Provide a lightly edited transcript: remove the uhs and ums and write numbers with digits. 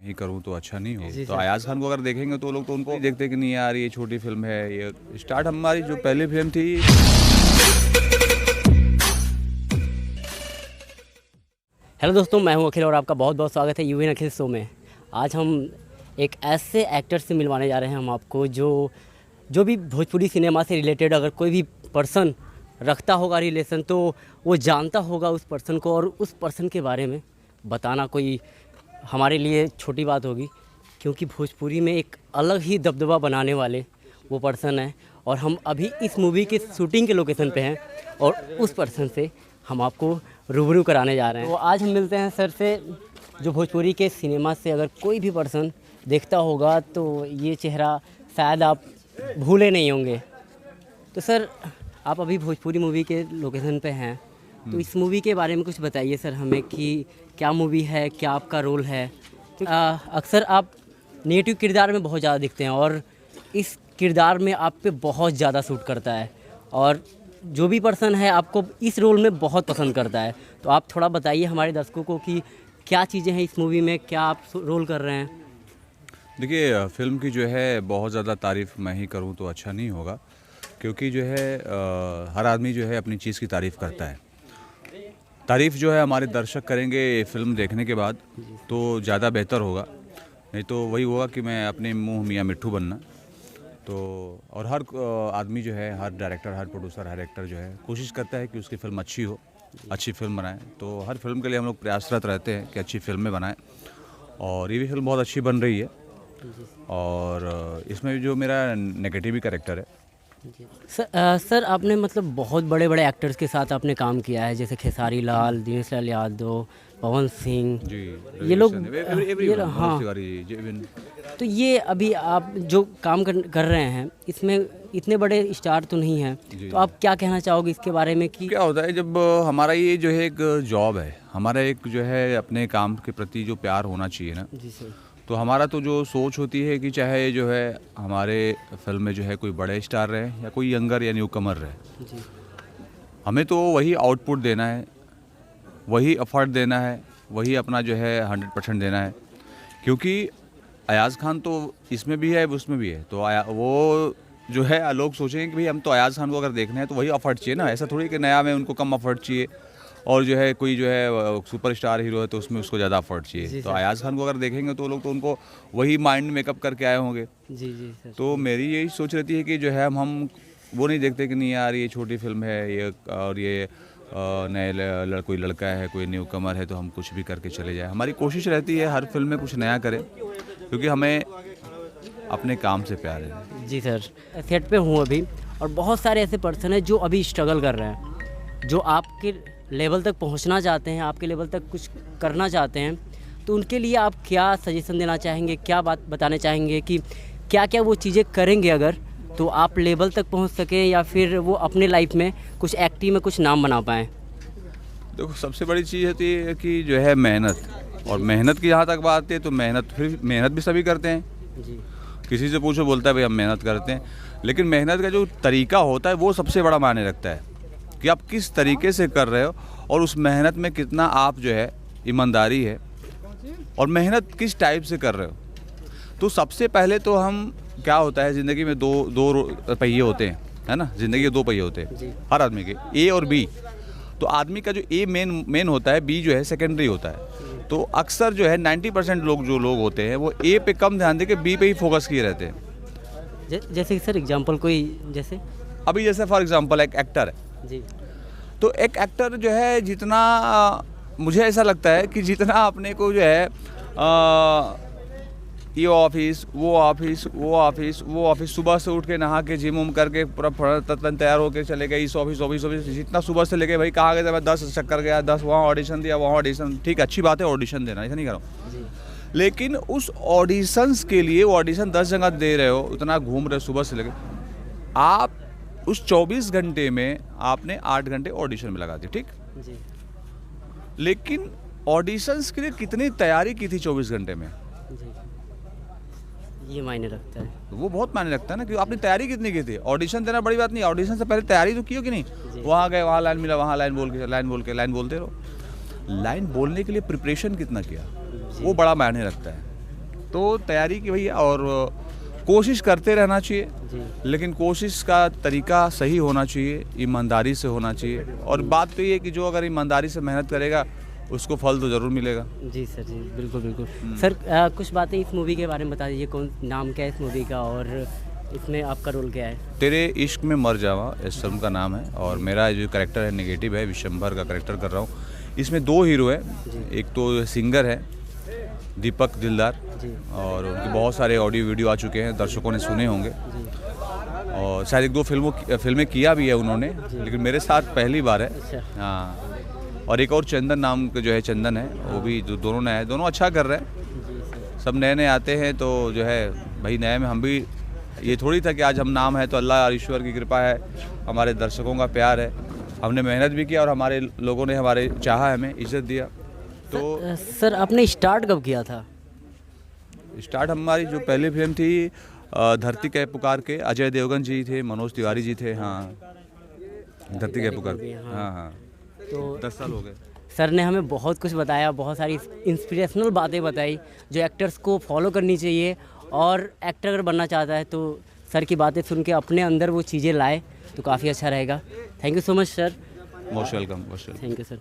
नहीं करूँ तो अच्छा नहीं हो। जी तो सर। अयाज खान को अगर देखेंगे तो लोग तो उनको देखते कि नहीं यार ये छोटी फिल्म है। ये स्टार्ट हमारी जो पहली फिल्म थी। हेलो दोस्तों, मैं हूं अखिल और आपका बहुत बहुत स्वागत है यूएन अखिल शो में। आज हम एक ऐसे एक्टर से मिलवाने जा रहे हैं हम आपको जो भी भोजपुरी सिनेमा से रिलेटेड अगर कोई भी पर्सन रखता होगा रिलेशन तो वो जानता होगा उस पर्सन को, और उस पर्सन के बारे में बताना कोई हमारे लिए छोटी बात होगी, क्योंकि भोजपुरी में एक अलग ही दबदबा बनाने वाले वो पर्सन है। और हम अभी इस मूवी के शूटिंग के लोकेशन पे हैं और उस पर्सन से हम आपको रूबरू कराने जा रहे हैं। तो आज हम मिलते हैं सर से, जो भोजपुरी के सिनेमा से अगर कोई भी पर्सन देखता होगा तो ये चेहरा शायद आप भूले नहीं होंगे। तो सर, आप अभी भोजपुरी मूवी के लोकेशन पे हैं, तो इस मूवी के बारे में कुछ बताइए सर हमें कि क्या मूवी है, क्या आपका रोल है। अक्सर आप नेगेटिव किरदार में बहुत ज़्यादा दिखते हैं और इस किरदार में आप पे बहुत ज़्यादा सूट करता है, और जो भी पर्सन है आपको इस रोल में बहुत पसंद करता है। तो आप थोड़ा बताइए हमारे दर्शकों को कि क्या चीज़ें हैं इस मूवी में, क्या आप रोल कर रहे हैं। देखिए, फिल्म की जो है बहुत ज़्यादा तारीफ़ मैं ही करूँ तो अच्छा नहीं होगा, क्योंकि जो है हर आदमी जो है अपनी चीज़ की तारीफ़ करता है। तारीफ़ जो है हमारे दर्शक करेंगे फिल्म देखने के बाद तो ज़्यादा बेहतर होगा, नहीं तो वही होगा कि मैं अपने मुँह मियाँ मिट्ठू बनना। तो और हर आदमी जो है, हर डायरेक्टर, हर प्रोड्यूसर, हर एक्टर जो है कोशिश करता है कि उसकी फ़िल्म अच्छी हो, अच्छी फिल्म बनाएं। तो हर फिल्म के लिए हम लोग प्रयासरत रहते हैं कि अच्छी फिल्में बनाएं, और ये भी फिल्म बहुत अच्छी बन रही है। और इसमें जो मेरा नेगेटिव भी कैरेक्टर है। सर आपने मतलब बहुत बड़े बड़े एक्टर्स के साथ आपने काम किया है, जैसे खेसारी लाल, दिनेश लाल यादव, पवन सिंह जी, ये लोग हाँ। तो ये अभी आप जो काम कर रहे हैं इसमें इतने बड़े स्टार तो नहीं हैं, तो आप क्या कहना चाहोगे इसके बारे में कि क्या होता है जब हमारा ये जो है एक जॉब है, हमारा एक जो है अपने काम के प्रति जो प्यार होना चाहिए ना। जी सर। तो हमारा तो जो सोच होती है कि चाहे जो है हमारे फिल्म में जो है कोई बड़े स्टार रहे या कोई यंगर या न्यू कमर रहे, जी हमें तो वही आउटपुट देना है, वही एफर्ट देना है, वही अपना जो है 100% देना है। क्योंकि अयाज खान तो इसमें भी है, उसमें भी है। तो वो जो है लोग सोचेंगे कि भाई हम तो अयाज खान को अगर देखना है तो वही एफर्ट चाहिए ना, ऐसा थोड़ी कि नया में उनको कम एफर्ट चाहिए, और जो है कोई जो है सुपरस्टार हीरो है तो उसमें उसको ज़्यादा एफर्ट चाहिए। तो अयाज खान को अगर देखेंगे तो लोग तो उनको वही माइंड मेकअप करके आए होंगे। जी जी सर। तो मेरी यही सोच रहती है कि जो है हम वो नहीं देखते कि नहीं यार ये छोटी फिल्म है ये, और ये नए कोई लड़का है, कोई न्यू कमर है, तो हम कुछ भी करके चले जाए। हमारी कोशिश रहती है हर फिल्म में कुछ नया करें, क्योंकि हमें अपने काम से प्यार है। जी सर, सेट पे हूँ अभी, और बहुत सारे ऐसे पर्सन हैं जो अभी स्ट्रगल कर रहे हैं, जो आपके लेवल तक पहुंचना चाहते हैं, आपके लेवल तक कुछ करना चाहते हैं। तो उनके लिए आप क्या सजेशन देना चाहेंगे, क्या बात बताने चाहेंगे कि क्या क्या वो चीज़ें करेंगे अगर तो आप लेवल तक पहुंच सकें, या फिर वो अपने लाइफ में कुछ एक्टिंग में कुछ नाम बना पाएँ। देखो, सबसे बड़ी चीज़ होती है कि जो है मेहनत, और मेहनत की जहाँ तक बात आती है तो मेहनत भी सभी करते हैं। जी। किसी से पूछो बोलता है भाई हम मेहनत करते हैं, लेकिन मेहनत का जो तरीका होता है वो सबसे बड़ा मायने रखता है कि आप किस तरीके से कर रहे हो, और उस मेहनत में कितना आप जो है ईमानदारी है, और मेहनत किस टाइप से कर रहे हो। तो सबसे पहले तो हम क्या होता है ज़िंदगी में दो पहिए होते हैं, है ना। ज़िंदगी के 2 पहिए होते हैं हर आदमी के, ए और बी। तो आदमी का जो ए मेन होता है, बी जो है सेकेंडरी होता है। तो अक्सर जो है 90% जो लोग होते हैं वो ए पे कम ध्यान देके बी पे ही फोकस किए रहते हैं। जैसे कि सर एग्जांपल कोई, जैसे अभी जैसे फॉर एग्जांपल एक एक्टर है जी, तो एक एक्टर जो है जितना मुझे ऐसा लगता है कि जितना अपने को जो है ये ऑफिस वो ऑफिस वो ऑफिस वो ऑफिस, सुबह से उठ के नहा के जिम उम करके पूरा तन तैयार होकर चले गए इस ऑफिस जितना सुबह से लेके भाई कहाँ गए थे, मैं 10 चक्कर गया, 10 वहाँ ऑडिशन दिया, वहाँ ऑडिशन, ठीक अच्छी बात है ऑडिशन देना, ऐसा नहीं कर रहा हूँ, लेकिन उस ऑडिशंस के लिए वो ऑडिशन 10 जगह दे रहे हो, उतना घूम रहे हो सुबह से लेके, आप उस 24 घंटे में आपने 8 घंटे ऑडिशन में लगा दी, ठीक जी। लेकिन ऑडिशंस के लिए कितनी तैयारी की थी 24 घंटे में, जी, ये मायने रखता है। वो बहुत मायने रखता है ना कि आपने तैयारी कितनी की थी। ऑडिशन देना बड़ी बात नहीं, ऑडिशन से पहले तैयारी तो की हो कि नहीं। वहाँ गए, वहाँ लाइन मिला, वहाँ लाइन बोलते रहो। लाइन बोलने के लिए प्रिपरेशन कितना किया वो बड़ा मायने रखता है। तो तैयारी की भैया, और कोशिश करते रहना चाहिए, जी लेकिन कोशिश का तरीका सही होना चाहिए, ईमानदारी से होना चाहिए। और बात तो ये है कि जो अगर ईमानदारी से मेहनत करेगा उसको फल तो ज़रूर मिलेगा। जी सर, जी बिल्कुल बिल्कुल। सर कुछ बातें इस मूवी के बारे में बता दीजिए, कौन नाम क्या है इस मूवी का और इसमें आपका रोल क्या है? तेरे इश्क में मर जावा इस फिल्म का नाम है, और मेरा जो करेक्टर है नेगेटिव है, विशंभर का करेक्टर कर रहा हूँ। इसमें 2 हीरो हैं, एक तो सिंगर है दीपक दिलदार, जी और उनके बहुत सारे ऑडियो वीडियो आ चुके हैं, दर्शकों ने सुने होंगे, जी और शायद 1-2 फिल्में किया भी है उन्होंने, लेकिन मेरे साथ पहली बार है। अच्छा हाँ, और एक और चंदन नाम का जो है, चंदन है, वो भी दोनों नए हैं, दोनों अच्छा कर रहे हैं। जी सर, सब नए नए आते हैं तो जो है भाई, नए में हम भी, ये थोड़ी था कि आज हम नाम है तो अल्लाह और ईश्वर की कृपा है, हमारे दर्शकों का प्यार है, हमने मेहनत भी किया और हमारे लोगों ने हमारे चाहा, हमें इज्जत दिया। तो सर आपने स्टार्ट कब किया था? स्टार्ट हमारी जो पहली फिल्म थी धरती के पुकार के, अजय देवगन जी थे, मनोज तिवारी जी थे। हाँ, धरती के पुकार के, हाँ हाँ, तो 10 साल हो गए। सर ने हमें बहुत कुछ बताया, बहुत सारी इंस्पिरेशनल बातें बताई जो एक्टर्स को फॉलो करनी चाहिए, और एक्टर अगर बनना चाहता है तो सर की बातें सुन के अपने अंदर वो चीज़ें लाए तो काफ़ी अच्छा रहेगा। Thank you so much sir. Most welcome, most welcome. Thank you sir.